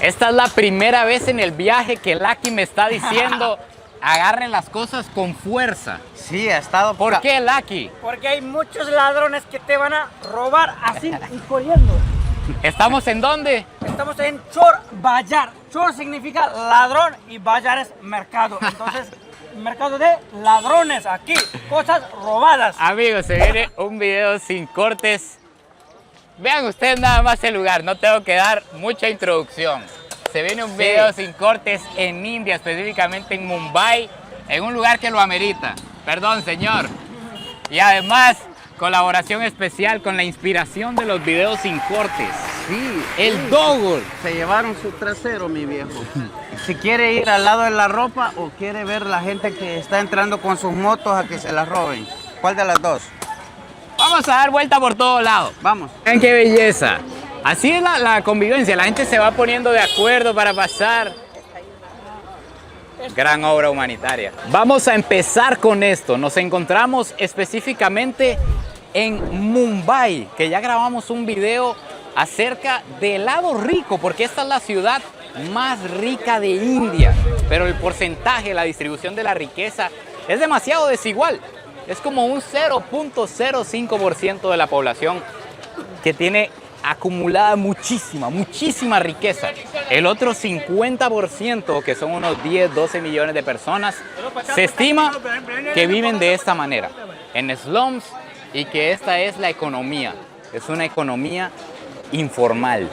Esta es la primera vez en el viaje que Lucky me está diciendo agarren las cosas con fuerza. Sí, ha estado... ¿Por qué, Lucky? Porque hay muchos ladrones que te van a robar así y corriendo. ¿Estamos en dónde? Estamos en Chor Bazar. Chor significa ladrón y Bazar es mercado. Entonces, mercado de ladrones aquí, cosas robadas. Amigos, se viene un video sin cortes. Vean ustedes nada más el lugar, no tengo que dar mucha introducción. Se viene un video sin cortes en India, específicamente en Mumbai, en un lugar que lo amerita. Perdón, señor. Y además, colaboración especial con la inspiración de los videos sin cortes. Sí, El Doggle. se llevaron su trasero, mi viejo. Si quiere ir al lado de la ropa o quiere ver la gente que está entrando con sus motos a que se las roben. ¿Cuál de las dos? Vamos a dar vuelta por todos lados. Vamos. Vean qué belleza. Así es la convivencia, la gente se va poniendo de acuerdo para pasar. Gran obra humanitaria. Vamos a empezar con esto. Nos encontramos específicamente en Mumbai, que ya grabamos un video acerca del lado rico, porque esta es la ciudad más rica de India, pero el porcentaje, la distribución de la riqueza es demasiado desigual. Es como un 0.05% de la población que tiene acumulada muchísima riqueza. El otro 50%, que son unos 10, 12 millones de personas, se estima que viven de esta manera, en slums, y que esta es la economía. Es una economía informal.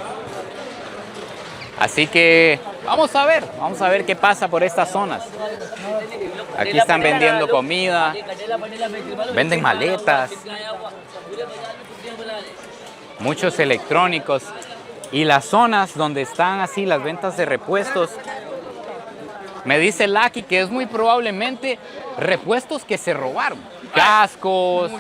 Así que vamos a ver qué pasa por estas zonas. Aquí están vendiendo comida, venden maletas, muchos electrónicos, y las zonas donde están así las ventas de repuestos, me dice Lucky que es muy probablemente repuestos que se robaron. Cascos,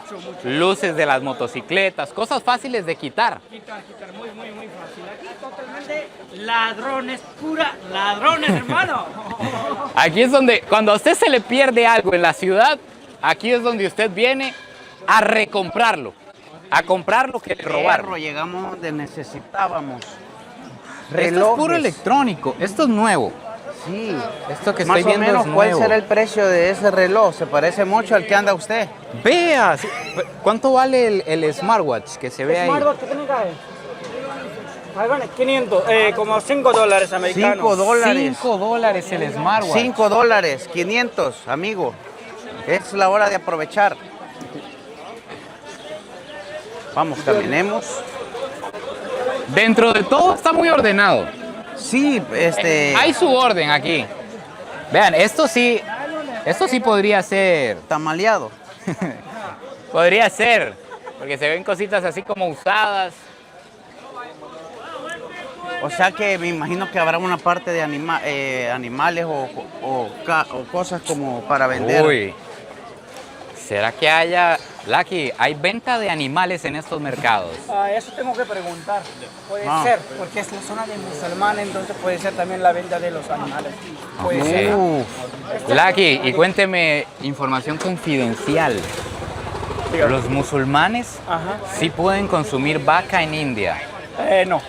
luces de las motocicletas, cosas fáciles de quitar. Quitar, muy fácil. Aquí totalmente ladrones, ladrones, hermano. Aquí es donde, cuando a usted se le pierde algo en la ciudad, aquí es donde usted viene a recomprarlo, a comprar lo que le robaron. Llegamos donde necesitábamos. Esto es puro electrónico, esto es nuevo. Sí, Esto que más estoy o viendo menos, es ¿cuál nuevo. será el precio de ese reloj? Se parece mucho al que anda usted. Vea, ¿cuánto vale el smartwatch que se ve ahí? ¿Smartwatch qué tiene que haber? Ahí vale 500, como $5 americanos. $5. $5 el smartwatch. $5, 500, amigo. Es la hora de aprovechar. Vamos, caminemos. Dentro de todo está muy ordenado. Sí, Hay su orden aquí. Vean, esto sí podría ser. tamaleado. Podría ser, porque se ven cositas así como usadas. O sea que me imagino que habrá una parte de animales o cosas como para vender. Uy, ¿será que Lucky, hay venta de animales en estos mercados? Eso tengo que preguntar. Puede Ah. ser, porque es la zona de musulmanes, entonces puede ser también la venta de los animales. Puede Ok. ser. Lucky, y cuénteme información confidencial. Los musulmanes Ajá. sí pueden consumir vaca en India. No,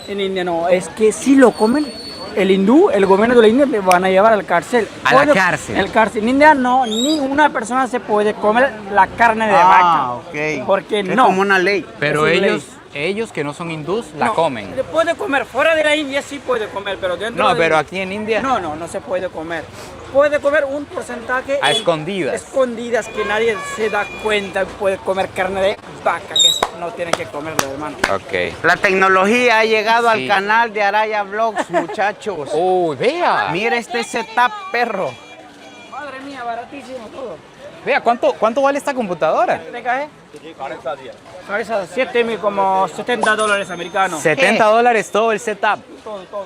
en India no. Es que si lo comen, el hindú, el gobierno de la India le van a llevar al cárcel. ¿A la cárcel? El cárcel. En India no, ni una persona se puede comer la carne de vaca. Ok. Porque es no. como una ley. Pero Es ellos que no son hindús la No, comen. le puede comer, fuera de la India sí puede comer, pero dentro No, de... pero aquí en India No se puede comer. Puede comer un porcentaje... a escondidas. Escondidas, que nadie se da cuenta, puede comer carne de vaca, que no tiene que comerlo, hermano. Ok. La tecnología ha llegado Sí. al canal de Araya Vlogs, muchachos. Uy, vea. Mira este setup, perro. Madre mía, baratísimo todo. Vea, ¿cuánto vale esta computadora? ¿Te cae? 7.000, como $70 americanos. $70 todo el setup. Todo esto.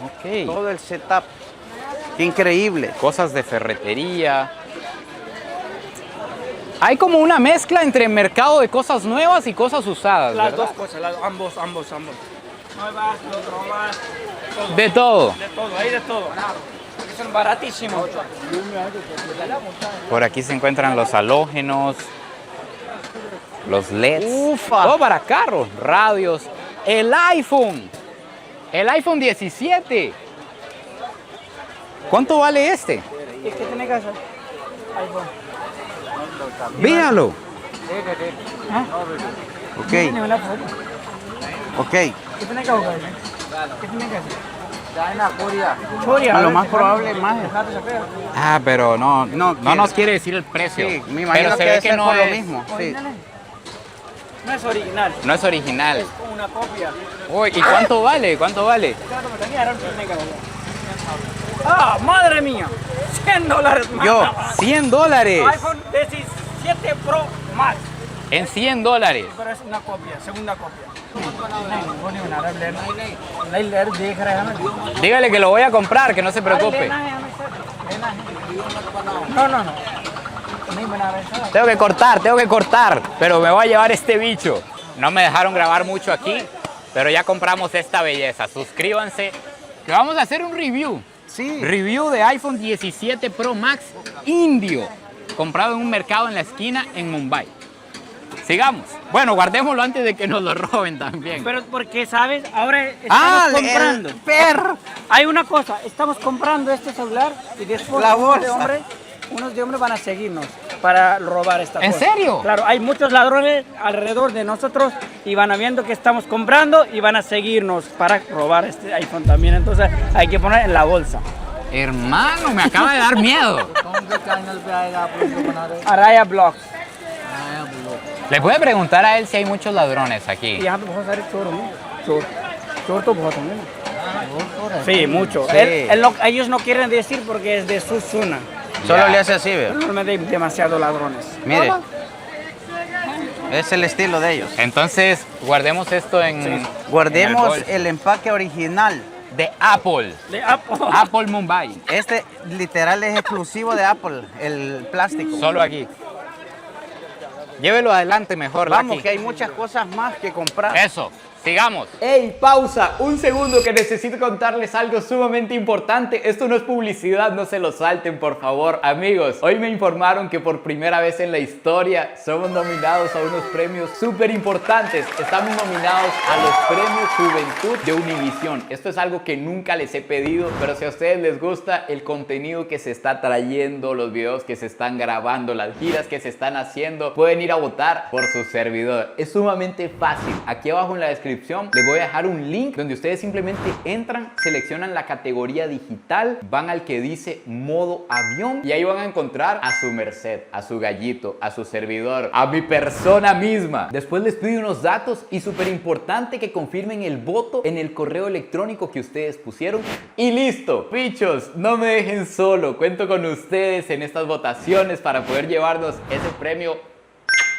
Ok. Todo el setup. Qué increíble. Cosas de ferretería. Hay como una mezcla entre mercado de cosas nuevas y cosas usadas, Las ¿verdad? dos cosas, ambos. Nuevas, robas, todo. De todo. De todo, hay de todo. Porque son baratísimos. Por aquí se encuentran los halógenos, los LEDs. Ufa. Todo para carros, radios, el iPhone. El iPhone 17. ¿Cuánto vale este? ¿Y qué tiene que hacer? iPhone. Véalo. ¿Ah? Ok, Tiene una foto. ok. ¿Qué tiene que buscar? ¿Qué tiene que hacer? Choria. Lo más probable, más. Ah, pero no No nos quiere decir el precio. Sí, me pero imagino se que ve debe que ser no por lo es, mismo. Sí. No es original. no es original. Es una copia. Uy, ¿y cuánto vale? ¿Cuánto vale? ¡Ah, madre mía! $100 más. Yo, $100. iPhone 17 Pro Max. En $100. Pero es una copia, segunda copia. Dígale que lo voy a comprar, que no se preocupe. No. Tengo que cortar, pero me voy a llevar este bicho. No me dejaron grabar mucho aquí, pero ya compramos esta belleza. Suscríbanse, que vamos a hacer un review. Sí. Review de iPhone 17 Pro Max indio, comprado en un mercado en la esquina en Mumbai. Sigamos. Bueno, guardémoslo antes de que nos lo roben también. Pero porque, ¿sabes? Ahora estamos comprando. el perro. Hay una cosa, estamos comprando este celular y después La unos bolsa. de hombres van a seguirnos para robar esta ¿En cosa. serio? Claro, hay muchos ladrones alrededor de nosotros y van a viendo que estamos comprando y van a seguirnos para robar este iPhone también. Entonces hay que poner en la bolsa. Hermano, me acaba de dar miedo. Araya Blocks. Le puede preguntar a él si hay muchos ladrones aquí. Y यहाँ पे बहुत सारे चोर होंगे चोर तो बहुत होंगे ना sí mucho Sí. Ellos no quieren decir porque es de su zona. Solo Ya. le hace así, ve. Normalmente hay demasiados ladrones. Mire. Es el estilo de ellos. Entonces, guardemos esto en Guardemos en el bolso. el empaque original. De Apple. De Apple. Apple Mumbai. Este literal es exclusivo de Apple, el plástico. Solo aquí. Llévelo adelante mejor, Vamos, Lucky. que hay muchas cosas más que comprar. Eso, sigamos. ¡Ey, pausa! Un segundo que necesito contarles algo sumamente importante. Esto no es publicidad, no se lo salten, por favor. Amigos, hoy me informaron que por primera vez en la historia somos nominados a unos premios súper importantes. Estamos nominados a los premios Juventud de Univisión. Esto es algo que nunca les he pedido, pero si a ustedes les gusta el contenido que se está trayendo, los videos que se están grabando, las giras que se están haciendo, pueden ir a votar por su servidor. Es sumamente fácil. Aquí abajo en la descripción les voy a dejar un link donde ustedes simplemente entran, seleccionan la categoría digital, van al que dice modo avión y ahí van a encontrar a su merced, a su gallito, a su servidor, a mi persona misma. Después les pido unos datos y súper importante que confirmen el voto en el correo electrónico que ustedes pusieron y listo. Pichos, no me dejen solo, cuento con ustedes en estas votaciones para poder llevarnos ese premio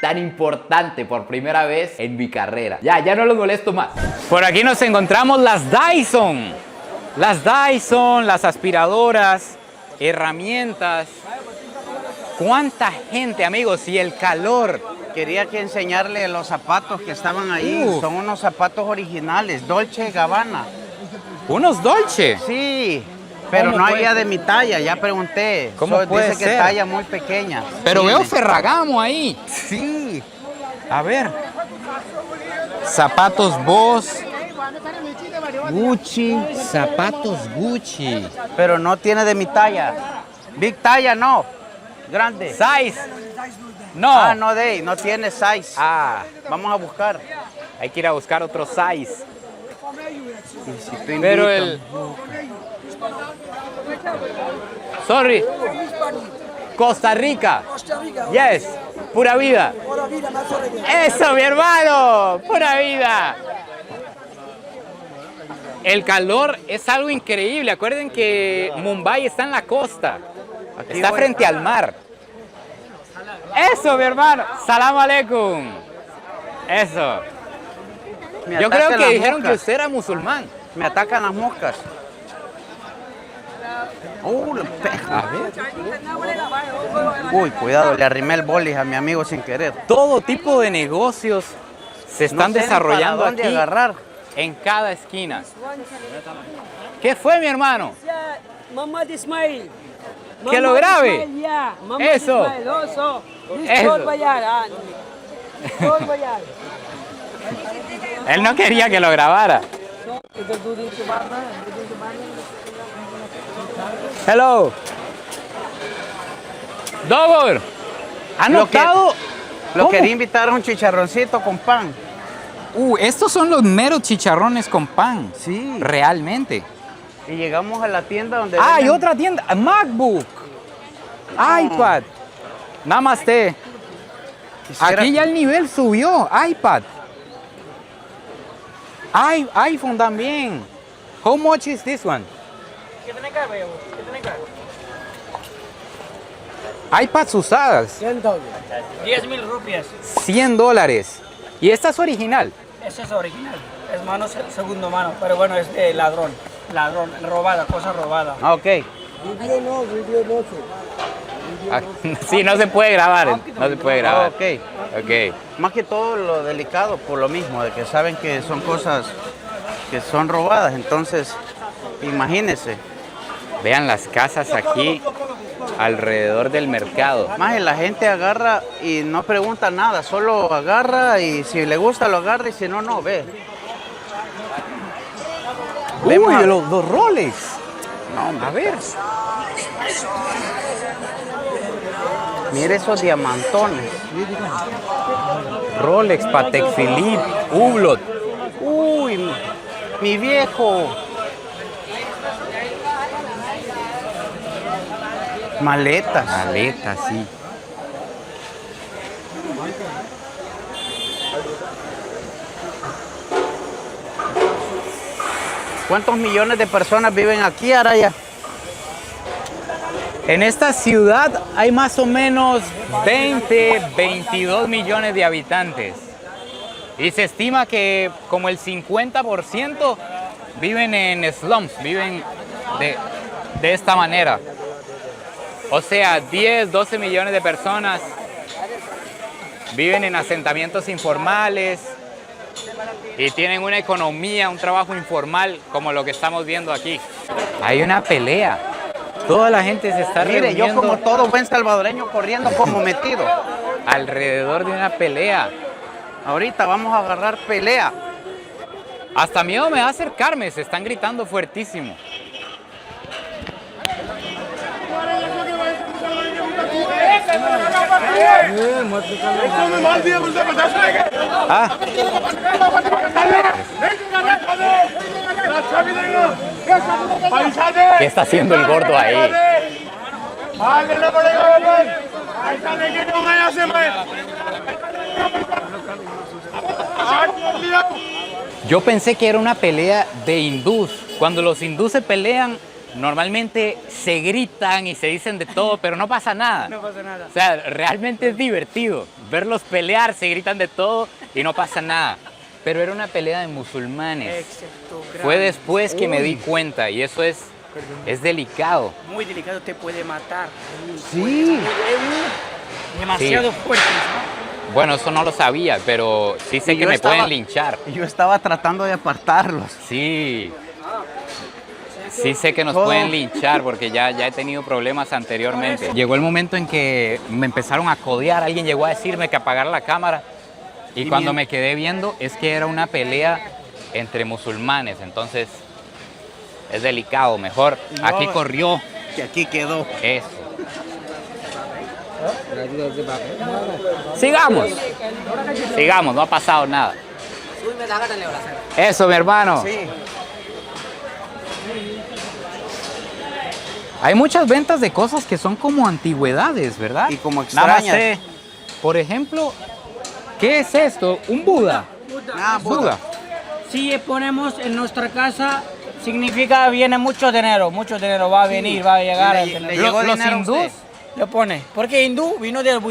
tan importante por primera vez en mi carrera. Ya no los molesto más. Por aquí nos encontramos las Dyson. Las Dyson, las aspiradoras, herramientas. ¿Cuánta gente, amigos? Y el calor. Quería que enseñarle los zapatos que estaban ahí. Uf. Son unos zapatos originales, Dolce Gabbana. ¿Unos Dolce? Sí, pero ¿Cómo no puede había de mi talla, ya pregunté. ¿Cómo puede dice que ser? talla muy pequeña. Pero Sí, veo Ferragamo ahí. Sí, A ver. Zapatos Boss. Gucci, Zapatos Gucci. pero no tiene de mi talla. Big talla no, grande. Size. No. Ah, no tiene size. Ah, Vamos a buscar. hay que ir a buscar otro size. Y si te Pero invito. el... Sorry. Costa Rica. Yes. Pura vida. Eso, mi hermano. Pura vida. El calor es algo increíble. Acuerden que Mumbai está en la costa. Aquí Está voy. frente al mar. Eso, mi hermano. Salam aleikum. Eso. Me Yo creo atacan que las dijeron que moscas. usted era musulmán. Me atacan las moscas. A ver. Uy, cuidado, le arrimé el bolis a mi amigo sin querer. Todo tipo de negocios se están No sé ni desarrollando para dónde aquí agarrar. en cada esquina. ¿Qué fue, mi hermano? Muhammad Ismail. Que lo Muhammad grabe. Ismail, ya. Muhammad Eso. Ismail, also. This Eso. Chor Bayar, Chor Bayar. Él no quería que lo grabara. Hello. Dogor, ¿han Lo que- notado? Lo ¿Cómo? quería invitar a un chicharroncito con pan. Estos son los meros chicharrones con pan. Sí. Realmente. Y llegamos a la tienda donde Hay venden- otra tienda. MacBook. iPad. Namaste. Quisiera- Aquí ya el nivel subió. iPad. iPhone también. How much is this one? ¿Qué tiene acá, viejo? ¿Qué tiene acá? iPads usadas. 10,000 rupias. $100. Y esta es original. Ese es original. Es mano, segundo mano. Pero bueno, es de ladrón. Ladrón, robada, cosa robada. Ah, ok. Sí, no se puede grabar. No se puede Ah, grabar. ok. Ok. Más que todo lo delicado por lo mismo, de que saben que son cosas que son robadas. Entonces, imagínense. Vean las casas aquí alrededor del mercado. Más la gente agarra y no pregunta nada, solo agarra y si le gusta lo agarra y si no, no, ve. Vemos Uy, a- los Rolex. No, A ver. mire esos diamantones. Rolex, Patek Philippe, Hublot. Uy, mi viejo. Maletas. Maleta, sí. ¿Cuántos millones de personas viven aquí, Araya? En esta ciudad hay más o menos 22 millones de habitantes. Y se estima que como el 50% viven en slums, viven de esta manera. O sea, 10, 12 millones de personas viven en asentamientos informales y tienen una economía, un trabajo informal como lo que estamos viendo aquí. Hay una pelea. Toda la gente se está Mire, yo reuniendo como todo buen salvadoreño corriendo como metido. alrededor de una pelea. Ahorita vamos a agarrar pelea. Hasta miedo me da acercarme, se están gritando fuertísimo. Ah, ¿qué está haciendo el gordo ahí? Yo pensé que era una pelea de hindús. Cuando los hindús se pelean, normalmente se gritan y se dicen de todo, pero no pasa nada. No pasa nada. O sea, realmente es divertido verlos pelear, se gritan de todo y no pasa nada. Pero era una pelea de musulmanes. Excepto Fue después que me di cuenta y eso es delicado. muy delicado, te puede matar. Sí. Demasiado fuerte. Bueno, eso no lo sabía, pero sí sé Y que yo me estaba- pueden linchar. Yo estaba tratando de apartarlos. Sí. Sí sé que nos Todo. pueden linchar porque ya he tenido problemas anteriormente. Llegó el momento en que me empezaron a codear, alguien llegó a decirme que apagara la cámara y cuando me quedé viendo es que era una pelea entre musulmanes, entonces es delicado, mejor yo- aquí corrió Que aquí quedó. eso. Sigamos, no ha pasado nada. Eso, mi hermano. Sí. Hay muchas ventas de cosas que son como antigüedades, ¿verdad? Y como extrañas. Namaste. Por ejemplo, ¿qué es esto? ¿Un Buda? Ah, Buda. Si ponemos en nuestra casa, significa viene mucho dinero va a venir, va a llegar. Le- el dinero. le llegó Los dinero a hindús. usted. Lo pone. Porque hindú vino del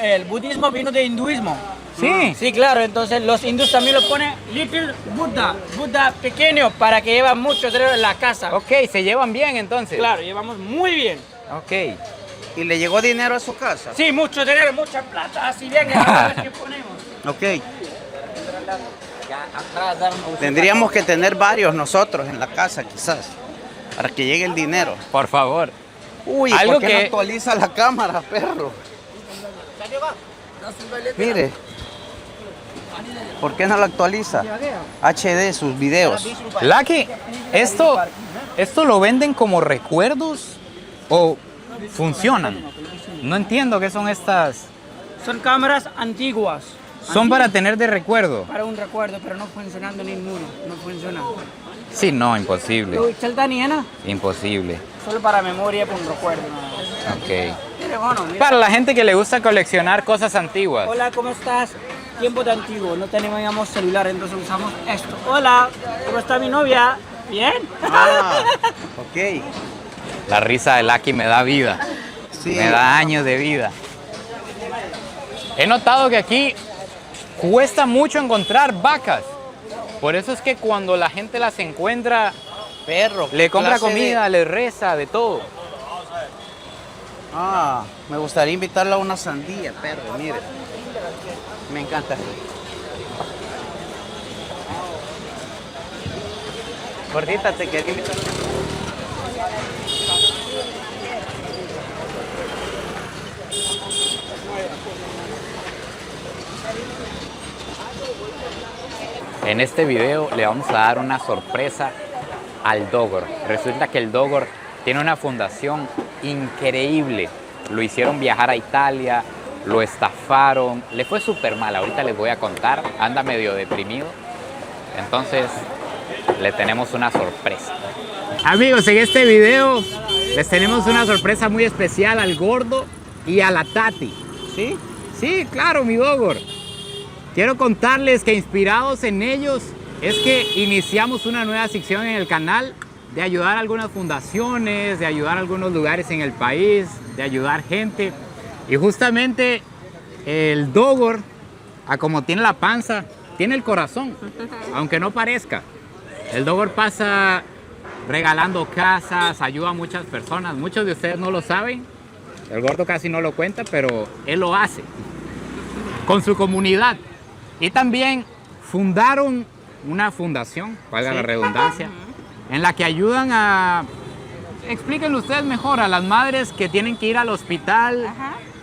el budismo vino del hinduismo. Sí. Sí, claro, entonces los hindús también lo ponen Little Buddha, Buddha pequeño, para que lleva mucho dinero en la casa. Ok, se llevan bien entonces. Claro, llevamos muy bien. Ok. ¿Y le llegó dinero a su casa? Sí, mucho dinero, mucha plata, así bien, a ver qué ponemos. Ok. Tendríamos que tener varios nosotros en la casa, quizás, para que llegue el dinero. Por favor. Uy, Algo ¿por qué no que- actualiza la cámara, perro? Mire. ¿Por qué no lo actualiza? HD, sus videos. Lucky, ¿esto lo venden como recuerdos o funcionan? No entiendo qué son estas. Son cámaras antiguas. Son para tener de recuerdo. Para un recuerdo, pero no funcionando ninguno. No funciona. Sí, no, imposible. ¿Tú, Chaltaniana? Imposible. Solo para memoria, para un recuerdo. Ok. Mire, bueno, mira. Para la gente que le gusta coleccionar cosas antiguas. Hola, ¿cómo estás? Tiempo de antiguo, no teníamos celular, entonces usamos esto. Hola, ¿cómo está mi novia? ¿Bien? Ah, ok. La risa de Lucky me da vida. Sí. Me da años de vida. He notado que aquí cuesta mucho encontrar vacas. Por eso es que cuando la gente las encuentra, Perro. le compra clase de- comida, le reza, de todo. Ah, me gustaría invitarla a una sandía, perro, mire. Me encanta. Gordita, te quería invitar. En este video le vamos a dar una sorpresa al Dogor. Resulta que el Dogor tiene una fundación increíble. Lo hicieron viajar a Italia, lo estafaron, le fue súper mal. Ahorita les voy a contar, anda medio deprimido. Entonces le tenemos una sorpresa. Amigos, en este video les tenemos una sorpresa muy especial al Gordo y a la Tati. ¿Sí? Sí, claro, mi Dogor. Quiero contarles que inspirados en ellos es que iniciamos una nueva sección en el canal de ayudar a algunas fundaciones, de ayudar a algunos lugares en el país, de ayudar gente. Y justamente el Dogor, como tiene la panza, tiene el corazón, aunque no parezca. El Dogor pasa regalando casas, ayuda a muchas personas. Muchos de ustedes no lo saben, el Gordo casi no lo cuenta, pero él lo hace con su comunidad. Y también fundaron una fundación, valga la redundancia, en la que ayudan a, explíquenlo ustedes mejor, a las madres que tienen que ir al hospital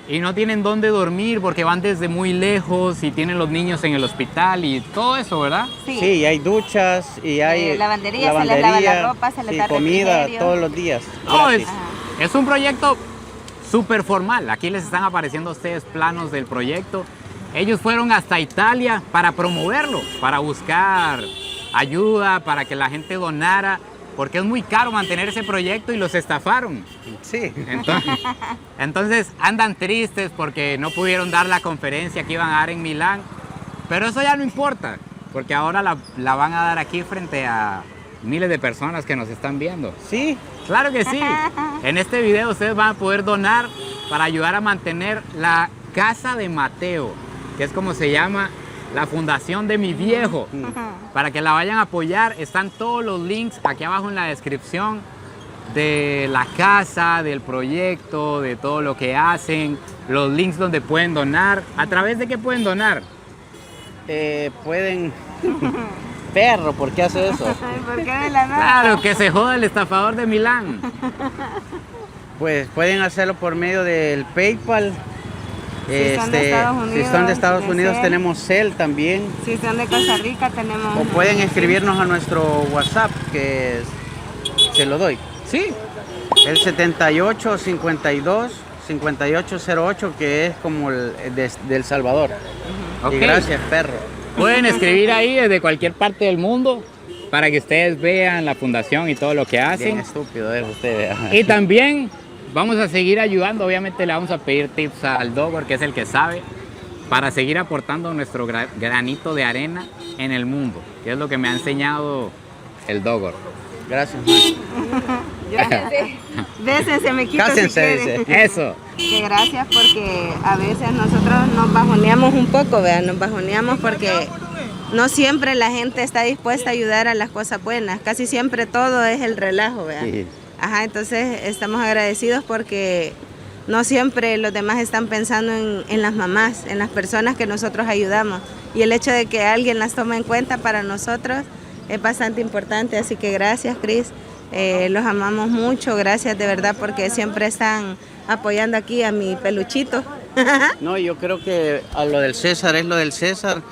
y no tienen dónde dormir porque van desde muy lejos y tienen los niños en el hospital y todo eso, ¿verdad? Sí, y hay duchas y hay lavandería, se les lava la ropa, se les sí, da comida refrigerio. todos los días. No, gratis. es un proyecto súper formal. Aquí les están apareciendo a ustedes planos del proyecto. Ellos fueron hasta Italia para promoverlo, para buscar ayuda, para que la gente donara, porque es muy caro mantener ese proyecto y los estafaron. Sí. Entonces andan tristes porque no pudieron dar la conferencia que iban a dar en Milán, pero eso ya no importa, porque ahora la van a dar aquí frente a miles de personas que nos están viendo. Sí. Claro que sí. En este video ustedes van a poder donar para ayudar a mantener la Casa de Mateo, que es como se llama la fundación de mi viejo. Para que la vayan a apoyar, están todos los links aquí abajo en la descripción de la casa, del proyecto, de todo lo que hacen, los links donde pueden donar. ¿A través de qué pueden donar? Pueden... Perro, ¿por qué hace eso? Ay, ¿por qué de la nada? Claro, que se joda el estafador de Milán. Pues pueden hacerlo por medio del PayPal. Si son de Estados Unidos, si son de Estados de Unidos Zelle. tenemos Cel también. Si son de Costa Rica tenemos... O pueden escribirnos a nuestro WhatsApp, que se lo doy. Sí. El 78 52 5808, que es como el de El Salvador. Ok. Y gracias, perro. Pueden escribir ahí desde cualquier parte del mundo para que ustedes vean la fundación y todo lo que Bien hacen. estúpido es usted. Y también vamos a seguir ayudando. Obviamente le vamos a pedir tips al Dogor, que es el que sabe, para seguir aportando nuestro granito de arena en el mundo, que es lo que me ha enseñado el Dogor. Gracias, man. Bésense, me quito si Cásense, quieren. dice. Eso. Que gracias porque a veces nosotros nos bajoneamos un poco, vean, nos bajoneamos porque no siempre la gente está dispuesta a ayudar a las cosas buenas, casi siempre todo es el relajo, vean. Sí. Ajá, entonces estamos agradecidos porque no siempre los demás están pensando en las mamás, en las personas que nosotros ayudamos. Y el hecho de que alguien las tome en cuenta para nosotros es bastante importante, así que gracias, Cris. Los amamos mucho, gracias de verdad porque siempre están apoyando aquí a mi peluchito. No, yo creo que a lo del César es lo del César.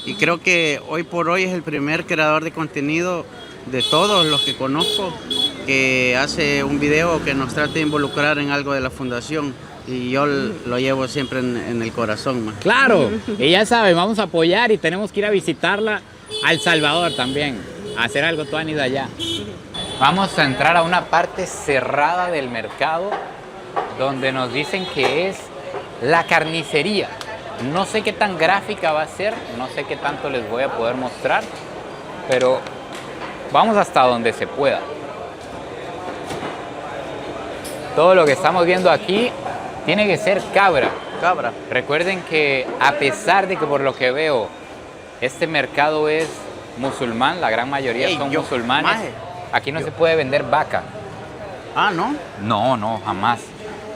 Y creo que hoy por hoy es el primer creador de contenido de todos los que conozco que hace un video que nos trata de involucrar en algo de la fundación. Y yo lo llevo siempre en el corazón, man. Claro, y ya saben, vamos a apoyar y tenemos que ir a visitarla a El Salvador también, a hacer algo tuanis allá. Vamos a entrar a una parte cerrada del mercado donde nos dicen que es la carnicería. No sé qué tan gráfica va a ser, no sé qué tanto les voy a poder mostrar, pero vamos hasta donde se pueda. Todo lo que estamos viendo aquí tiene que ser cabra. Cabra. Recuerden que a pesar de que por lo que veo este mercado es musulmán, la gran mayoría son musulmanes, aquí no se puede vender vaca. Ah, ¿no? No, no, jamás.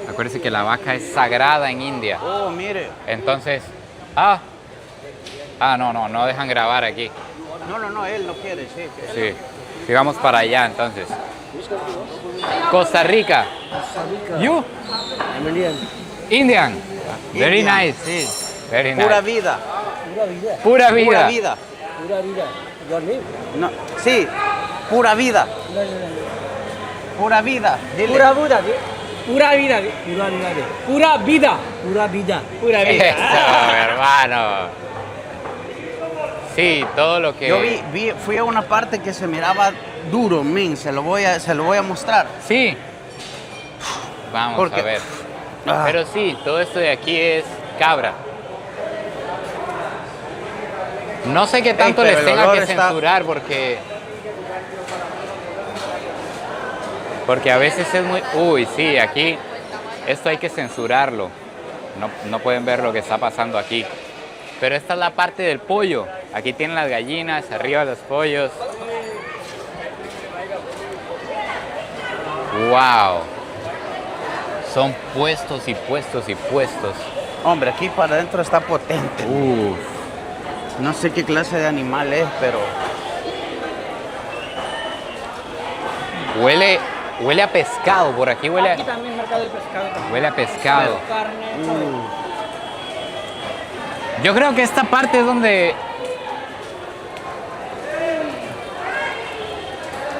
Acuérdense que la vaca es sagrada en India. Oh, mire. Entonces, no dejan grabar aquí. No, él no quiere, sí. Sí, sigamos para allá entonces. Costa Rica. You? Indian. Very Indian, nice. Sí. Very nice. Pura vida. Pura vida. Pura vida. Pura vida. Your name? No, sí, pura vida. Pura vida. Dile. Pura vida. Pura vida. Pura vida. Pura vida. Pura vida. Pura vida. Eso, hermano. Sí, todo lo que... Yo fui a una parte que se miraba duro, men. Se lo voy a mostrar. Sí. Vamos Porque- a ver. Ah. Pero sí, todo esto de aquí es cabra. No sé qué tanto pero les el tenga olor que está- censurar porque a veces es muy... Uy, sí, aquí esto hay que censurarlo. No pueden ver lo que está pasando aquí. Pero esta es la parte del pollo. Aquí tienen las gallinas, arriba los pollos. ¡Wow! Son puestos y puestos y puestos. Hombre, aquí para adentro está potente. Uf. No sé qué clase de animal es, pero Huele a pescado. Por aquí huele Aquí también mercado del pescado. huele a pescado. Carne. Yo creo que esta parte es donde...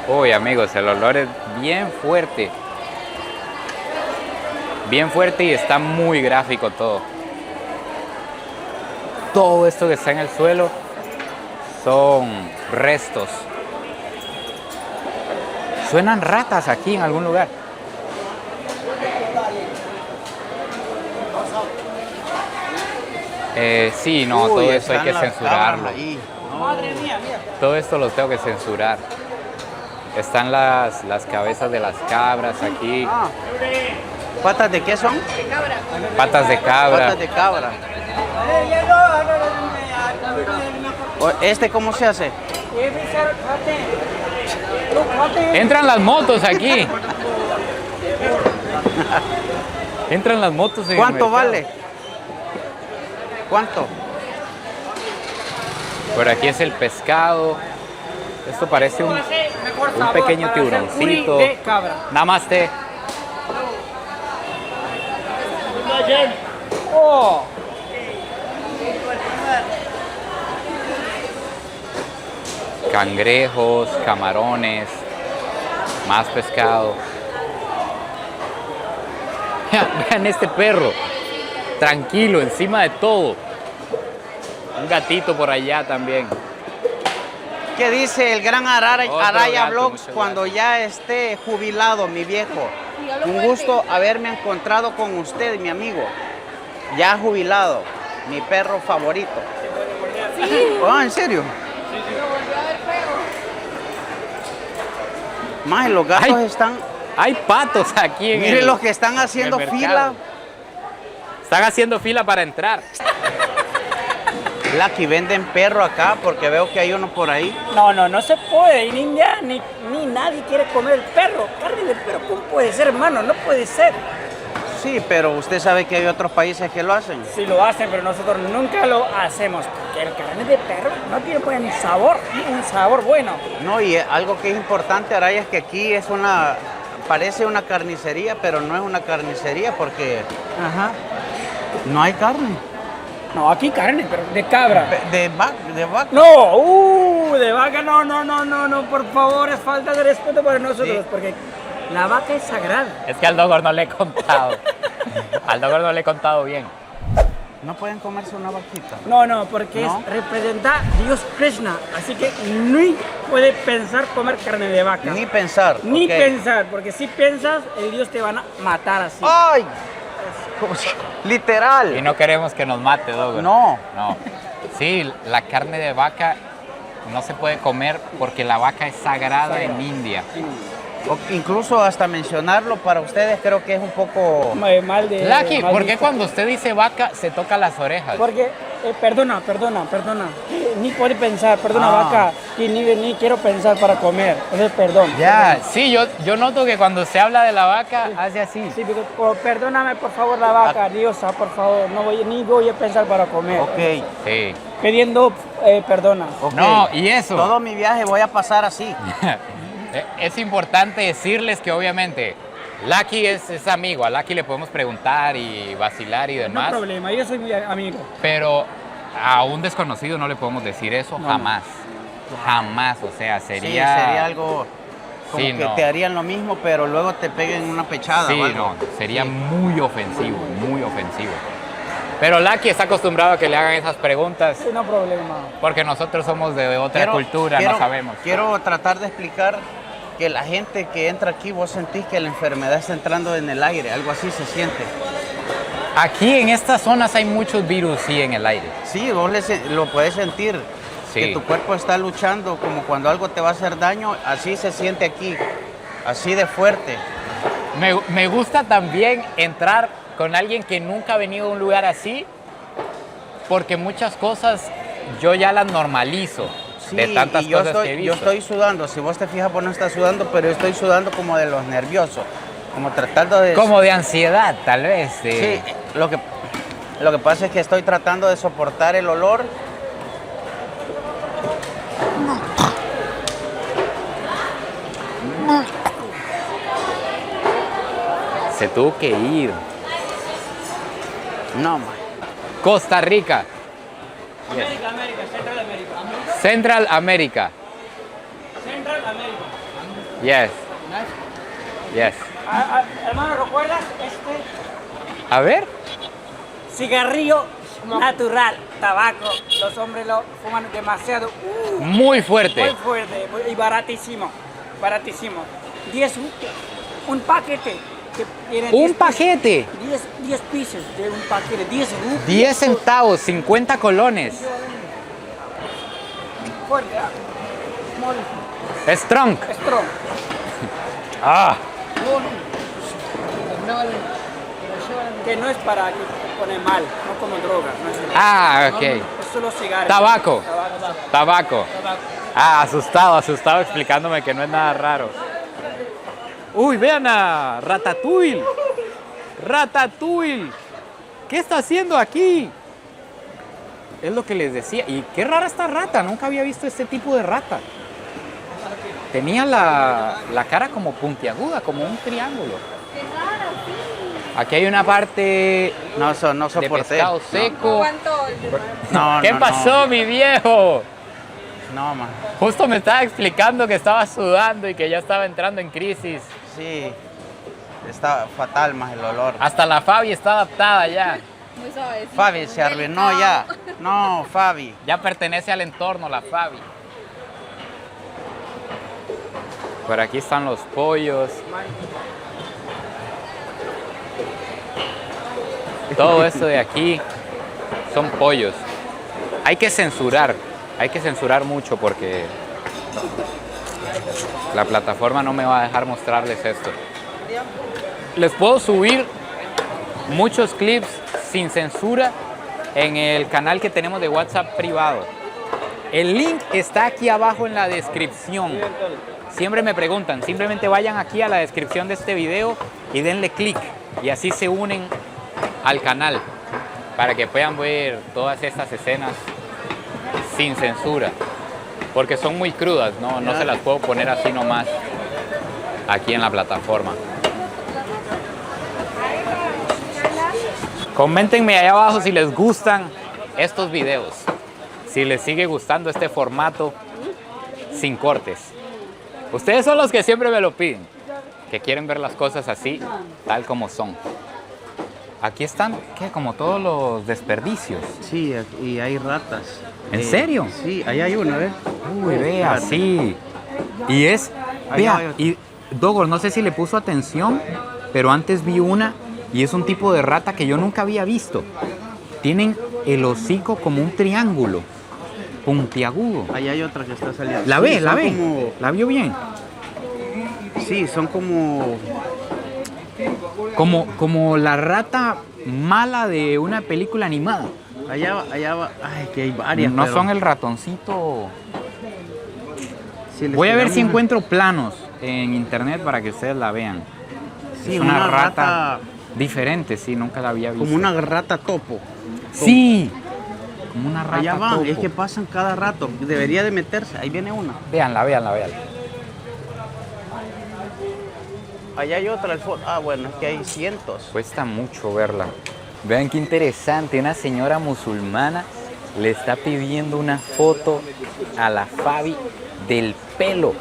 Uy, amigos, el olor es bien fuerte. Bien fuerte y está muy gráfico todo. Todo esto que está en el suelo son restos. Suenan ratas aquí en algún lugar. Sí, no, Uy, todo esto hay están que las censurarlo. cabras ahí. Madre mía, mira. Todo esto lo tengo que censurar. Están las cabezas de las cabras aquí, Ah. ¿Patas de qué son? patas de cabra. Patas de cabra. ¿Este cómo se hace? Entran las motos aquí. Entran las motos en el ¿Cuánto mercado. vale? ¿Cuánto? Por aquí es el pescado. Esto parece un pequeño tiburoncito. De cabra. Namaste. Oh. Cangrejos, camarones, más pescado. Vean este perro, tranquilo, encima de todo. Un gatito por allá también. ¿Qué dice el gran Otro Araya gato, Vlogs mucho cuando ya esté jubilado, mi viejo? Un gusto haberme encontrado con usted, mi amigo. Ya jubilado, mi perro favorito. Oh, ¿en serio? Más los gatos Ay. están... Hay patos aquí en Miren el, los que están en haciendo el fila. mercado. Están haciendo fila para entrar. Lucky, venden perro acá porque veo que hay uno por ahí. No se puede. En India ni nadie quiere comer el perro. Carne del perro, ¿cómo puede ser, hermano? No puede ser. Sí, pero usted sabe que hay otros países que lo hacen. Sí lo hacen, pero nosotros nunca lo hacemos. Porque el carne de perro no tiene buen sabor, ni un sabor bueno. No, y algo que es importante, Araya, es que aquí es parece una carnicería, pero no es una carnicería porque Ajá. no hay carne. No, aquí carne, pero de cabra. De vaca. No, de vaca no, por favor, es falta de respeto para nosotros, Sí. porque la vaca es sagrada. Es que al Dogor no le he contado. Al Dogor no le he contado bien. No pueden comerse una vaquita. No, porque ¿No? representa a Dios Krishna, así que ni puede pensar comer carne de vaca. Ni pensar. Ni ok. pensar, porque si piensas, el Dios te van a matar así. ¡Ay! Literal. Y no queremos que nos mate, Dogor. No. No. Sí, la carne de vaca no se puede comer porque la vaca es sagrada en India. Incluso hasta mencionarlo para ustedes creo que es un poco... Mal de... Lucky, mal ¿por qué visto. cuando usted dice vaca se toca las orejas? Porque, perdona. Ni puede pensar, perdona, Ah. vaca, y ni quiero pensar para comer. Entonces, perdón. Ya, sí, yo noto que cuando se habla de la vaca hace así. Sí, perdóname, por favor, la vaca, Diosa, por favor, ni voy a pensar para comer. Ok. Sí. Pidiendo perdona. ok. No, y eso. Todo mi viaje voy a pasar así. Es importante decirles que obviamente Lucky es amigo, a Lucky le podemos preguntar y vacilar y No hay demás, problema, yo soy mi amigo. pero a un desconocido no le podemos decir eso jamás. Jamás, o sea, Sí, sería... sería algo como Sí, que no. te harían lo mismo, pero luego te peguen una pechada. Sí, o algo. no, sería muy ofensivo, muy ofensivo. Pero Lucky está acostumbrado a que le hagan esas preguntas Sí, no hay problema. porque nosotros somos de otra cultura, no sabemos. Quiero tratar de explicar que la gente que entra aquí, vos sentís que la enfermedad está entrando en el aire, algo así se siente. Aquí en estas zonas hay muchos virus, sí, en el aire. Sí, vos lo puedes sentir, Sí. que tu cuerpo está luchando, como cuando algo te va a hacer daño, así se siente aquí, así de fuerte. Me gusta también entrar con alguien que nunca ha venido a un lugar así, porque muchas cosas yo ya las normalizo Sí, de tantas y yo cosas que he yo visto. estoy sudando, si vos te fijas, vos no estás sudando, pero yo estoy sudando como de los nerviosos, como tratando de... Como de ansiedad, tal vez. Sí, lo que pasa es que estoy tratando de soportar el olor. Se tuvo que ir. No, man. Costa Rica, América, Central América. Central America. Central América. Yes. Yes. Hermano, ¿recuerdas A ver. cigarrillo natural, tabaco? Los hombres lo fuman demasiado. Muy fuerte. Muy fuerte y baratísimo. Baratísimo. 10 rupias. Un paquete. Que tiene Un 10 paquete. 10 pieces de un paquete. 10 rupias. 10 centavos, 50 colones. Fuerte. Strong. Strong. Ah. Que no es para que pone mal, no como droga. No es droga. Ah, ok. Es solo cigarros. Tabaco. Tabaco. Tabaco. Ah, asustado explicándome que no es nada raro. Uy, vean a Ratatouille. Ratatouille. ¿Qué está haciendo aquí? Es lo que les decía. Y qué rara esta rata. Nunca había visto este tipo de rata. Tenía la cara como puntiaguda, como un triángulo. Aquí hay una parte No de soporté. pescado seco. No, ¿Qué no, pasó, mi viejo? No, man. Justo me estaba explicando que estaba sudando y que ya estaba entrando en crisis. Sí, está fatal más el olor. Hasta la Fabi está adaptada ya. Muy suavecito. Fabi se arruinó ya. No, Fabi. Ya pertenece al entorno la Fabi. Por aquí están los pollos. Todo esto de aquí son pollos. Hay que censurar mucho porque la plataforma no me va a dejar mostrarles esto. Les puedo subir muchos clips sin censura en el canal que tenemos de WhatsApp privado. El link está aquí abajo en la descripción. Siempre me preguntan, simplemente vayan aquí a la descripción de este video y denle clic y así se unen al canal para que puedan ver todas estas escenas sin censura, porque son muy crudas, no se las puedo poner así nomás aquí en la plataforma. Coméntenme allá abajo si les gustan estos videos. Si les sigue gustando este formato sin cortes. Ustedes son los que siempre me lo piden, que quieren ver las cosas así, tal como son. Aquí están, ¿qué? Como todos los desperdicios. Sí, y hay ratas. ¿En serio? Sí, ahí hay una, ¿ves? Uy, vea, Rata. sí. Y es, Ahí vea, hay otra. y Dogor, no sé si le puso atención, pero antes vi una y es un tipo de rata que yo nunca había visto. Tienen el hocico como un triángulo, puntiagudo. Ahí hay otra que está saliendo. ¿La Sí, ve? ¿La son ve? como- ¿La vio bien? sí, son como... Como la rata mala de una película animada. Allá va. Ay, que hay varias. No pero son el ratoncito. si les Voy a ver si tiramos- encuentro planos en internet para que ustedes la vean. Sí, Es una una rata rata diferente, sí, nunca la había visto. como una rata topo. Sí, como una rata Allá van, topo. es que pasan cada rato. Debería de meterse. Ahí viene una. Véanla, véanla, véanla. Allá hay otra. Bueno, es que hay cientos. Cuesta mucho verla. Vean qué interesante, una señora musulmana le está pidiendo una foto a la Fabi del pelo.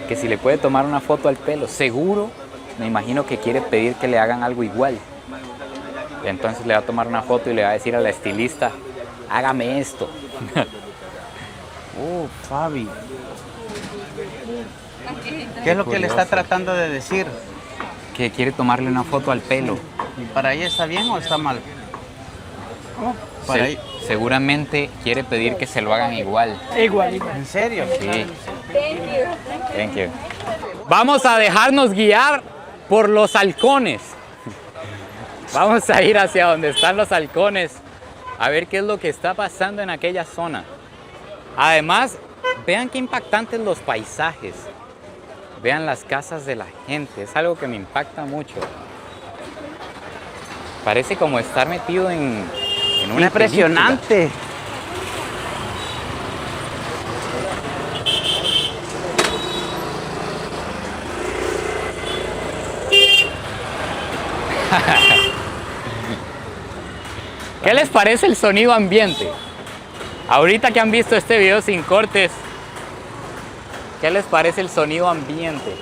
Que si le puede tomar una foto al pelo, seguro, me imagino que quiere pedir que le hagan algo igual. Y entonces le va a tomar una foto y le va a decir a la estilista, hágame esto. Fabi. ¿Qué es lo que le está curioso. tratando de decir? Que quiere tomarle una foto al pelo. ¿Y para ella está bien o está mal? Para ella- Seguramente quiere pedir que se lo hagan igual. Igual. ¿En serio? Sí. Thank you. Vamos a dejarnos guiar por los halcones. Vamos a ir hacia donde están los halcones a ver qué es lo que está pasando en aquella zona. Además, vean qué impactantes los paisajes. Vean las casas de la gente. Es algo que me impacta mucho. Parece como estar metido en una Impresionante. ¿Qué les parece el sonido ambiente? Ahorita que han visto este video sin cortes, ¿qué les parece el sonido ambiente?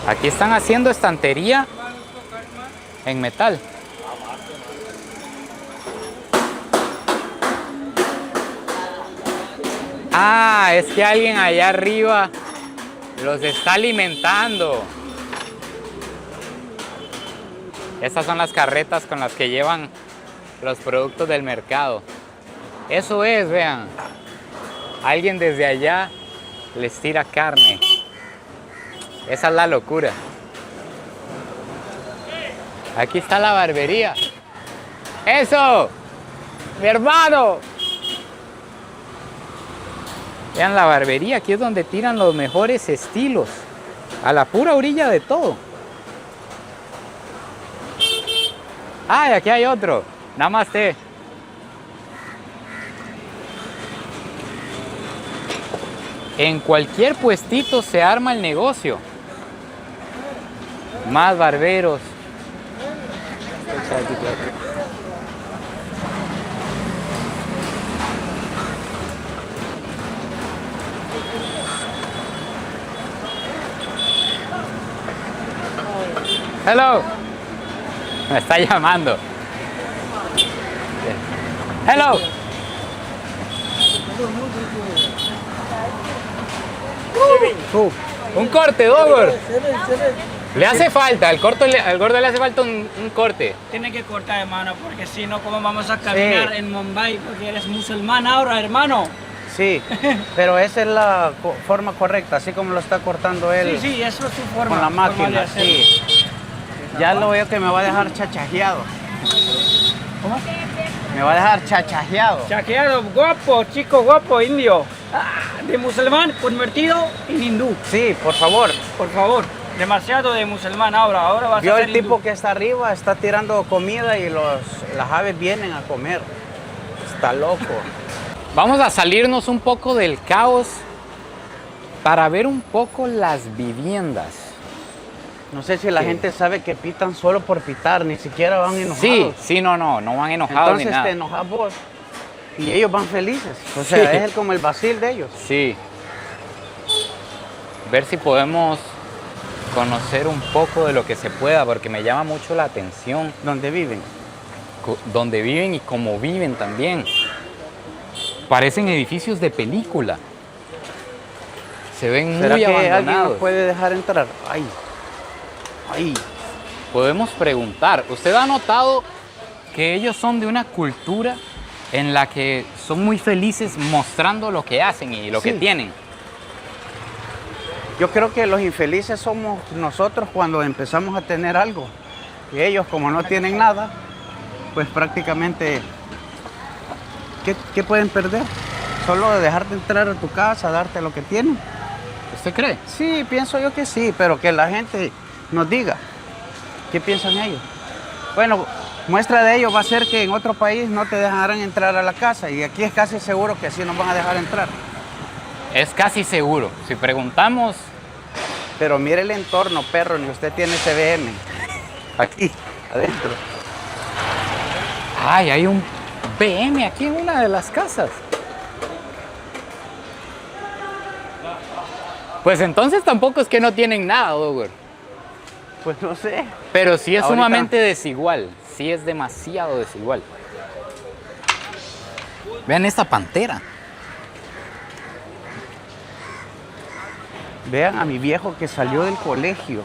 Aquí están haciendo estantería en metal. Ah, es que alguien allá arriba los está alimentando. Estas son las carretas con las que llevan los productos del mercado. Eso es, vean. Alguien desde allá les tira carne. Esa es la locura. Aquí está la barbería. ¡Eso! ¡Mi hermano! Vean la barbería, aquí es donde tiran los mejores estilos. A la pura orilla de todo. ¡Ay, aquí hay otro! Namaste. En cualquier puestito se arma el negocio. Más barberos. Hello. Me está llamando. Hello. Un corte, Dogor. Le hace falta, al gordo le hace falta un corte. Tiene que cortar, hermano, porque si no, ¿cómo vamos a caminar Sí. en Mumbai? Porque eres musulmán ahora, hermano. Sí, pero esa es la forma correcta, así como lo está cortando él Sí, sí, eso es su forma. con la forma de máquina. hacerlo. Sí. Ya lo veo que me va a dejar chachajeado. ¿Cómo? Me va a dejar chachajeado. Chaqueado, guapo, chico guapo, indio. De musulmán convertido en hindú. Sí, por favor. Por favor, demasiado de musulmán ahora. Ahora vas Vio a ser el tipo hindú. que está arriba, está tirando comida y las aves vienen a comer. Está loco. Vamos a salirnos un poco del caos para ver un poco las viviendas. No sé si la Sí. gente sabe que pitan solo por pitar, ni siquiera van enojados. Sí, no van enojados Entonces ni nada. te enojas vos y ellos van felices. O sea, Sí. es como el vacil de ellos. Sí. Ver si podemos conocer un poco de lo que se pueda, porque me llama mucho la atención Donde viven. dónde viven y cómo viven también. Parecen edificios de película. Se ven ¿Será muy que alguien abandonados. nos puede dejar entrar? Ay. Ay. Podemos preguntar. ¿Usted ha notado que ellos son de una cultura en la que son muy felices mostrando lo que hacen y lo que Sí. tienen? Yo creo que los infelices somos nosotros cuando empezamos a tener algo. Y ellos, como no tienen nada, pues prácticamente, ¿qué pueden perder? Solo de dejarte entrar a tu casa, darte lo que tienen. ¿Usted cree? Sí, pienso yo que sí, pero que la gente nos diga qué piensan ellos. Bueno, muestra de ello va a ser que en otro país no te dejarán entrar a la casa y aquí es casi seguro que sí nos van a dejar entrar. Es casi seguro. Si preguntamos, Pero mire el entorno, perro, ni usted tiene CBM. Aquí, adentro. ay, hay un BM aquí en una de las casas. Pues entonces tampoco es que no tienen nada, Douglas. Pues no sé. Pero sí es Ahorita- sumamente desigual. Sí es demasiado desigual. Vean esta pantera. Vean a mi viejo que salió del colegio.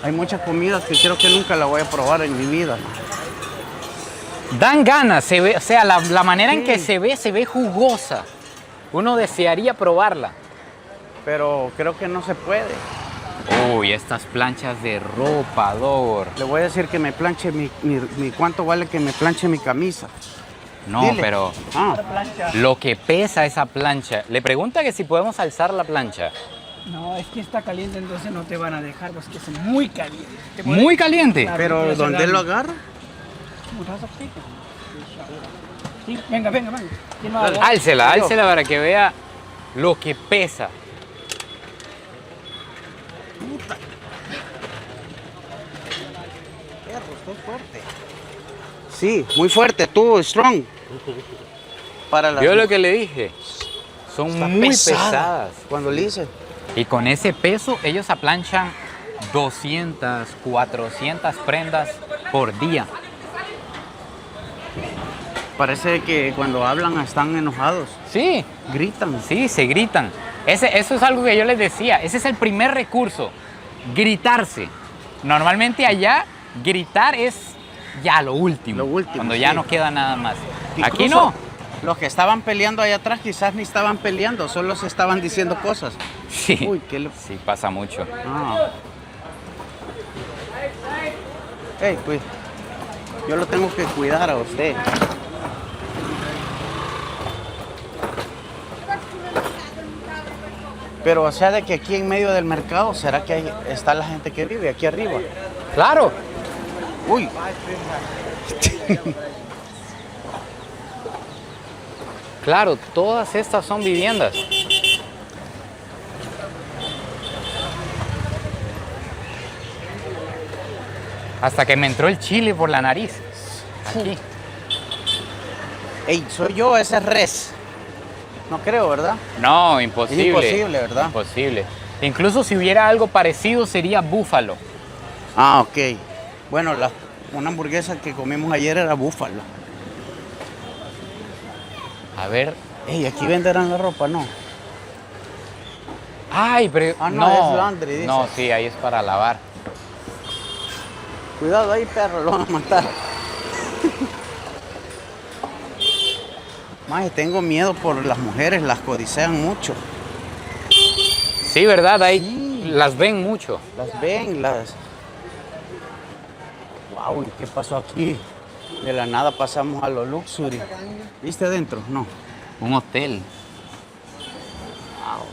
Hay mucha comida que creo que nunca la voy a probar en mi vida. Dan ganas, se ve, o sea, la manera en Sí. que se ve jugosa. Uno desearía probarla. Pero creo que no se puede. Uy, estas planchas de ropa, Dor. Le voy a decir que me planche ¿cuánto vale que me planche mi camisa? No, Dile. pero Ah, lo que pesa esa plancha. Le pregunta que si podemos alzar la plancha. No, es que está caliente, entonces no te van a dejar, pues que es muy caliente. Te puede- Muy caliente. Claro. pero ¿dónde lo agarra? Sí, venga. ¿Quién va a agarrar? Álcela, Yo. álcela para que vea lo que pesa. Sí, muy fuerte, tú, strong. Para las ¿Vio lo que le dije? Son Está muy pesada. pesadas. Cuando le dice, Y con ese peso ellos aplanchan 200, 400 prendas por día. parece que cuando hablan están enojados, Sí, gritan. sí, se gritan. Eso es algo que yo les decía. Ese es el primer recurso, gritarse. Normalmente allá, gritar es ya lo último. Lo último, cuando ya sí. no queda nada más. Aquí Incluso no. Los que estaban peleando allá atrás quizás ni estaban peleando, solo se estaban diciendo cosas. Sí, Uy, qué sí pasa mucho. Ah. Ey, pues, yo lo tengo que cuidar a usted. Pero, o sea, de que aquí en medio del mercado, ¿será que está la gente que vive aquí arriba? Claro. Uy, Claro, todas estas son viviendas. Hasta que me entró el chile por la nariz. Aquí. ey, soy yo, ese es res. No creo, ¿verdad? No, imposible. Imposible, ¿verdad? Imposible. Incluso si hubiera algo parecido sería búfalo. Ah, ok. Bueno, una hamburguesa que comimos ayer era búfalo. A ver. Ey, aquí venderán la ropa, ¿no? Ay, pero Ah, no, es laundry, dice. No, sí, ahí es para lavar. Cuidado ahí, perro, lo van a matar. Maje, tengo miedo por las mujeres, las codician mucho. Sí, ¿verdad? Ahí Sí. las ven mucho. Las ven, las... Wow, ¿qué pasó aquí? De la nada pasamos a lo luxury. ¿Viste adentro? No. Un hotel. Wow.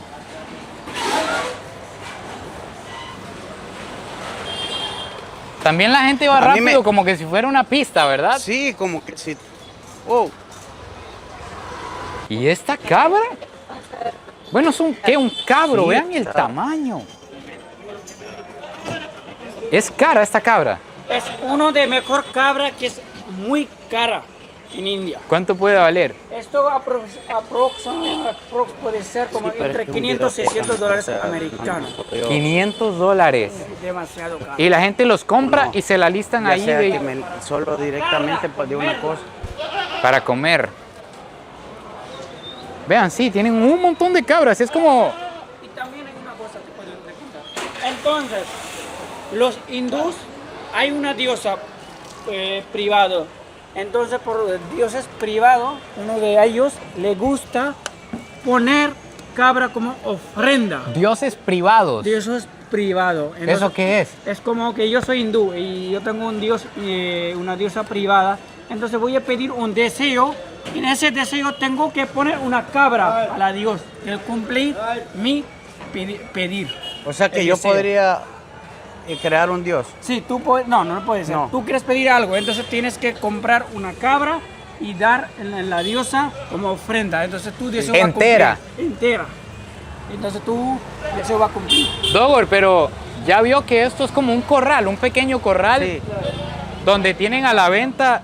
También la gente va A mí rápido me- como que si fuera una pista, ¿verdad? Sí, como que sí. Oh, ¿Y esta cabra? Bueno, es un, ¿qué? Un cabro, Sí, vean el tamaño. Es cara esta cabra. Es uno de mejor cabra que es muy cara en India. ¿Cuánto puede valer? Esto puede ser como entre 500 y 600 dólares americanos. $500. Demasiado caro. Y la gente los compra y se la listan Ya ahí sea que solo directamente de una cosa. para comer. Vean, sí, tienen un montón de cabras. Es como... Y también hay una cosa que puedo preguntar. Entonces, los hindús, hay una diosa privado. Entonces, por dioses privados, uno de ellos le gusta poner cabra como ofrenda. dioses privados. Dioses privado. Entonces, ¿Eso qué es? Es como que yo soy hindú y yo tengo un dios, una diosa privada. Entonces voy a pedir un deseo. Y en ese deseo tengo que poner una cabra a la dios. Que cumplir mi pedir. O sea que El yo deseo. podría crear un dios. Sí, tú puedes, no puedes ser. No. Tú quieres pedir algo, entonces tienes que comprar una cabra y dar en la diosa como ofrenda. Entonces tu deseo Entera. va a cumplir. Entera. Entonces tu deseo va a cumplir. Dogor, pero ya vio que esto es como un corral, un pequeño corral Sí. donde tienen a la venta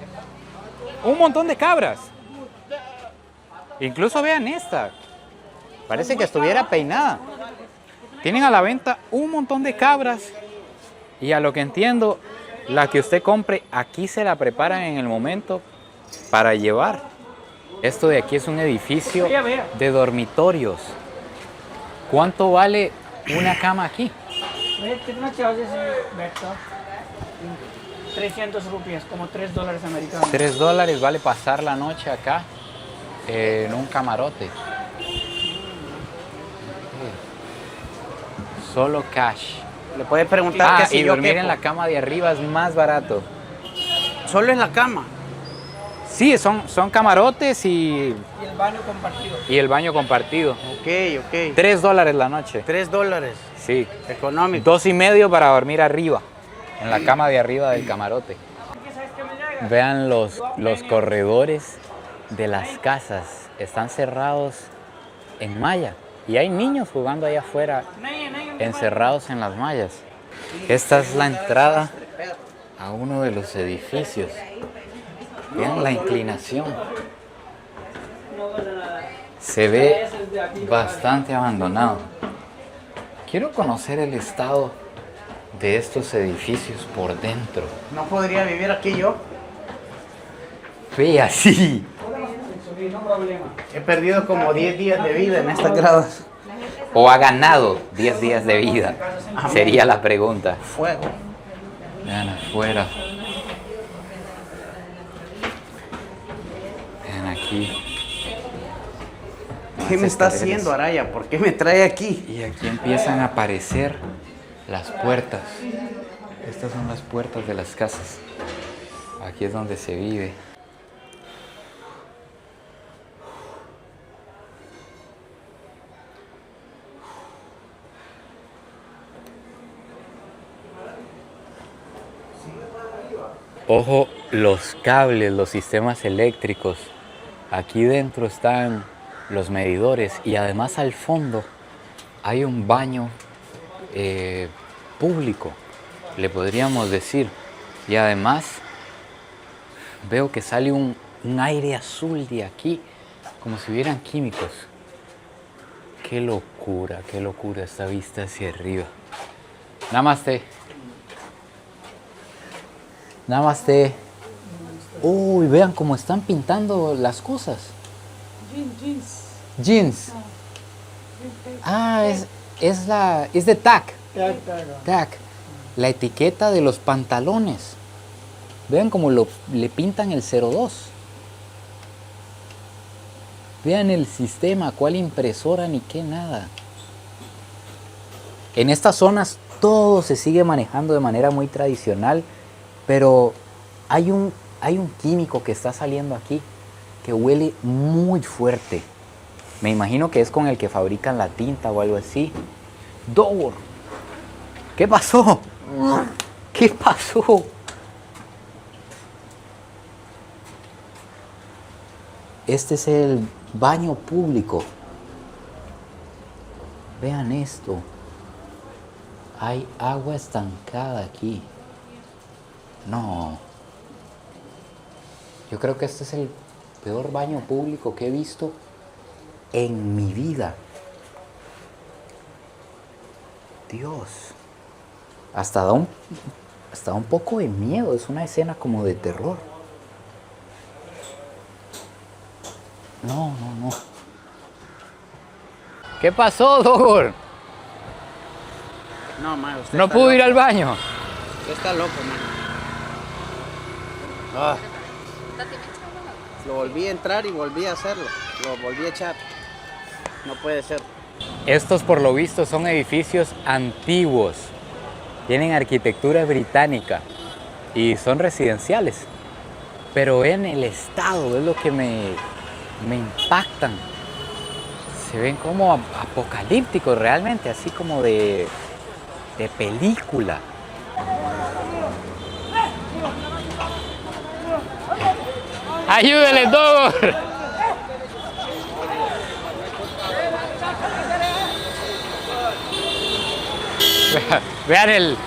un montón de cabras. Incluso vean esta. Parece que estuviera peinada. Tienen a la venta un montón de cabras. Y a lo que entiendo, la que usted compre, aquí se la preparan en el momento para llevar. Esto de aquí es un edificio de dormitorios. ¿Cuánto vale una cama aquí? 300 rupias, como 3 dólares americanos. $3 vale pasar la noche acá en un camarote. Solo cash. Le puedes preguntar que si y yo dormir quepo. en la cama de arriba es más barato. Solo en la cama. Sí, son camarotes Y el baño compartido. y el baño compartido. Ok. $3 la noche. $3. Sí. Económico. 2.5 para dormir arriba, en la cama de arriba del camarote. Vean los corredores de las casas. Están cerrados en malla. Y hay niños jugando allá afuera, encerrados en las mallas. Esta es la entrada a uno de los edificios. Vean la inclinación. Se ve bastante abandonado. Quiero conocer el estado de estos edificios por dentro. ¿No podría vivir aquí yo? Ve así. He perdido como 10 días de vida en estas gradas. ¿O ha ganado 10 días de vida? Sería la pregunta. Fuego. Vean afuera. Vean aquí. ¿Qué me está Escaleras. haciendo, Araya? ¿Por qué me trae aquí? Y aquí empiezan a aparecer las puertas. Estas son las puertas de las casas. Aquí es donde se vive. Ojo, los cables, los sistemas eléctricos. Aquí dentro están los medidores y además al fondo hay un baño público, le podríamos decir. Y además veo que sale un aire azul de aquí, como si hubieran químicos. Qué locura esta vista hacia arriba. Namaste. Namaste. Uy, vean cómo están pintando las cosas. Jeans. Ah, es de tag. Tag. La etiqueta de los pantalones. Vean cómo le pintan el 02. Vean el sistema, cuál impresora ni qué nada. En estas zonas todo se sigue manejando de manera muy tradicional, pero hay un químico que está saliendo aquí que huele muy fuerte. Me imagino que es con el que fabrican la tinta o algo así. Dogor, ¿qué pasó? ¿Qué pasó? Este es Baño público. Vean esto. Hay agua estancada aquí. No. Yo creo que este es el peor baño público que he visto en mi vida. Dios. Hasta da un poco de miedo. Es una escena como de terror. No. ¿Qué pasó, Dogor? No, man, usted ¿No está pudo loco. ir al baño? Usted está loco, man. Ah. Lo volví a entrar y volví a hacerlo. Lo volví a echar. No puede ser. Estos, por lo visto, son edificios antiguos. Tienen arquitectura británica y son residenciales. Pero en el estado es lo que me impactan. Se ven como apocalípticos realmente, así como de película. ¡Ayúdenle, Dogor! Vean el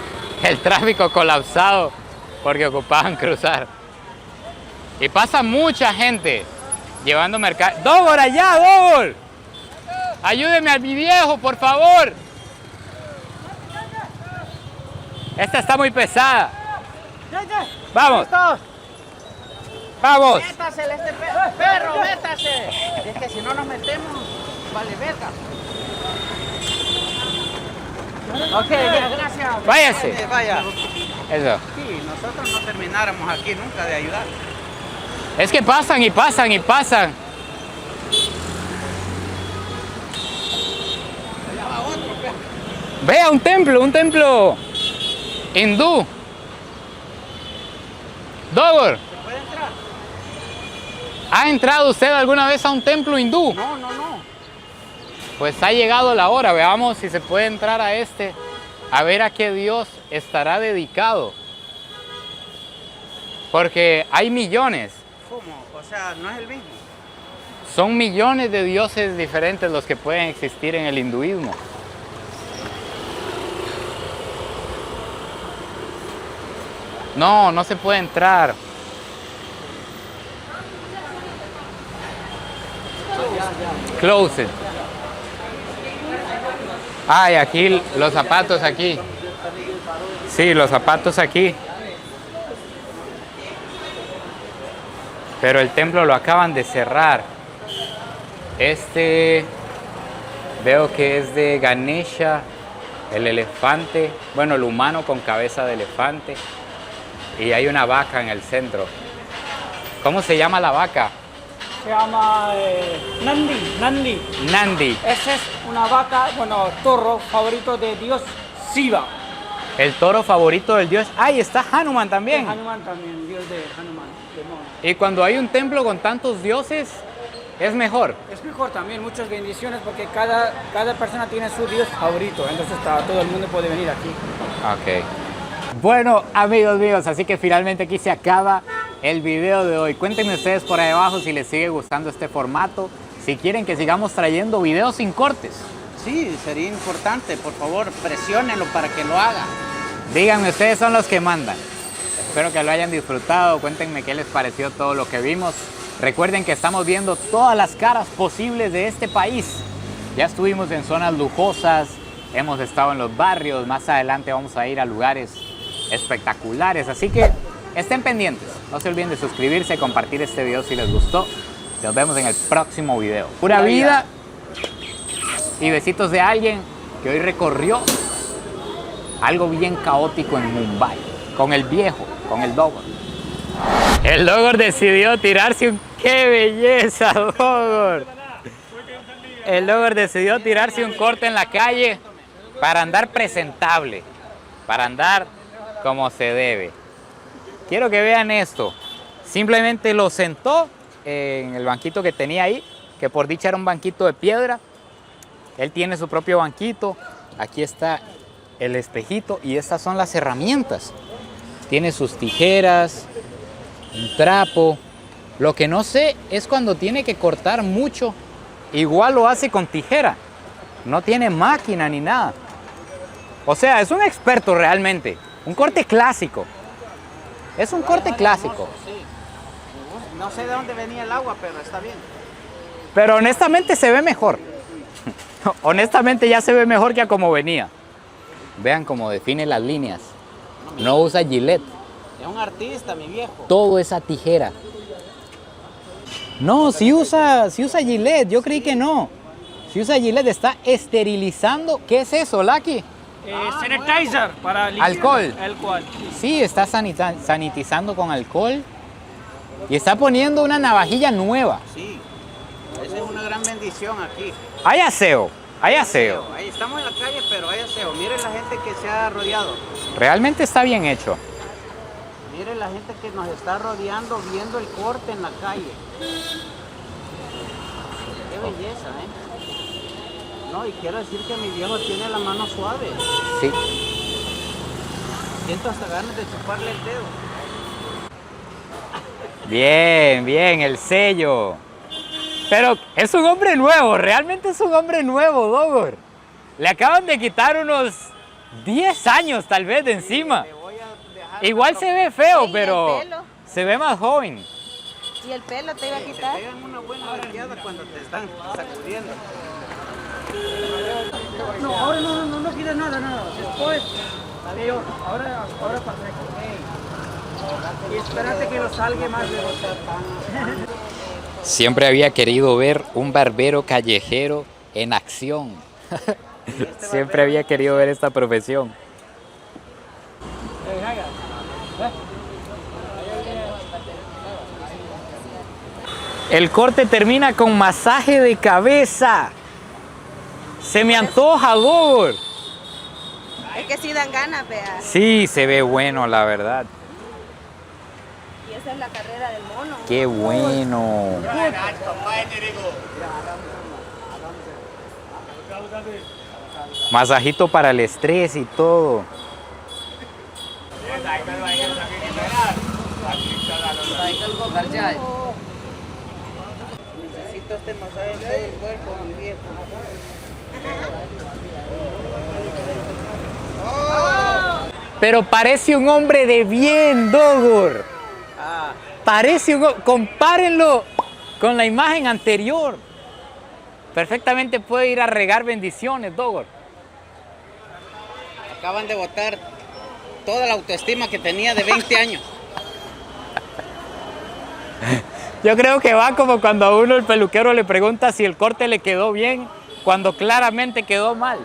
tráfico colapsado porque ocupaban cruzar. Y pasa mucha gente llevando mercado. ¡Dogor, allá, Dogor! ¡Ayúdeme a mi viejo, por favor! Esta está muy pesada. ¡Vamos! ¡Vamos! Métase, perro, métase. Es que si no nos metemos, vale verga. Ok, ya, gracias. ¡Váyase! Vaya. Eso. Sí, nosotros no termináramos aquí nunca de ayudar. Es que pasan y pasan y pasan. Vea, un templo hindú. Dogor, ¿Puede entrar? ¿ha entrado usted alguna vez a un templo hindú? No. Pues ha llegado la hora, veamos si se puede entrar a este, a ver a qué Dios estará dedicado. Porque hay millones, ¿Cómo? O sea, no es el mismo. son millones de dioses diferentes los que pueden existir en el hinduismo. No se puede entrar. Close it. Ay, aquí los zapatos aquí. Sí, los zapatos aquí. Pero el templo lo acaban de cerrar. Este veo que es de Ganesha, el elefante, bueno, el humano con cabeza de elefante. Y hay una vaca en el centro. ¿Cómo se llama la vaca? Se llama Nandi. Nandi. Esa es una vaca, bueno, toro favorito de Dios Shiva. El toro favorito del dios. ¡Ay, está Hanuman también! Hanuman también, Dios de Hanuman. demonio. Y cuando hay un templo con tantos dioses, es mejor. Es mejor también, muchas bendiciones porque cada persona tiene su Dios favorito. Entonces todo el mundo puede venir aquí. Ok. Bueno, amigos míos, así que finalmente aquí se acaba el video de hoy. Cuéntenme ustedes por ahí abajo si les sigue gustando este formato, si quieren que sigamos trayendo videos sin cortes. Sí, sería importante. Por favor, presiónenlo para que lo haga. Díganme, ustedes son los que mandan. Espero que lo hayan disfrutado. Cuéntenme qué les pareció todo lo que vimos. Recuerden que estamos viendo todas las caras posibles de este país. Ya estuvimos en zonas lujosas, hemos estado en los barrios, más adelante vamos a ir a lugares espectaculares. Así que estén pendientes. No se olviden de suscribirse, compartir este video si les gustó. Nos vemos en el próximo video. Pura vida y besitos de alguien que hoy recorrió algo bien caótico en Mumbai. Con el viejo, con el Dogor. El Dogor decidió tirarse un... ¡Qué belleza, Dogor! El Dogor decidió tirarse un corte en la calle para andar presentable, para andar como se debe. Quiero que vean esto. Simplemente lo sentó en el banquito que tenía ahí, que por dicha era un banquito de piedra. Él tiene su propio banquito. Aquí está el espejito y estas son las herramientas. Tiene sus tijeras, un trapo, Lo que no sé es cuando tiene que cortar mucho. Igual lo hace con tijera. No tiene máquina ni nada. O sea, es un experto realmente. Un corte clásico. Es un corte clásico. Sí. No sé de dónde venía el agua, pero está bien. Pero honestamente se ve mejor. Honestamente ya se ve mejor que a como venía. Vean cómo define las líneas. No usa Gillette. Es un artista, mi viejo. Todo esa tijera. No, si usa Gillette. Yo creí que no. Si usa Gillette está esterilizando. ¿Qué es eso, Lucky? Sanitizer para limpiar. Alcohol. Alcohol. Sí, está sanitizando con alcohol. Y está poniendo una navajilla nueva. Sí. Esa es una gran bendición aquí. Hay aseo. Hay aseo. Ahí estamos en la calle, pero hay aseo. Miren la gente que se ha rodeado. Realmente está bien hecho. Miren la gente que nos está rodeando viendo el corte en la calle. Qué belleza, ¿eh? No, y quiero decir que mi viejo tiene la mano suave. Sí. Siento hasta ganas de chuparle el dedo. Bien, bien, el sello. Pero es un hombre nuevo, realmente es un hombre nuevo, Dogor. Le acaban de quitar unos 10 años tal vez de encima. Le voy a dejar Igual se ve feo, Sí, y el pero pelo. se ve más joven. ¿Y el pelo te iba a te quitar? pegan una buena arqueada cuando te están sacudiendo. No, ahora no quita nada. Después, peor. Ahora perfecto. Y espérate que lo salga más de Siempre había querido ver un barbero callejero en acción. Siempre había querido ver esta profesión. El corte termina con masaje de cabeza. Se me antoja, Dogor. Es que sí dan ganas, vea. Sí, se ve bueno, la verdad. Y esa es la carrera del mono. Qué bueno. Masajito para el estrés y todo. Necesito este masaje en todo el cuerpo, mi viejo. Pero parece un hombre de bien, Dogor. Parece un... Compárenlo con la imagen anterior. Perfectamente puede ir a regar bendiciones, Dogor. Acaban de botar toda la autoestima que tenía de 20 años. Yo creo que va como cuando a uno el peluquero le pregunta si el corte le quedó bien, cuando claramente quedó mal.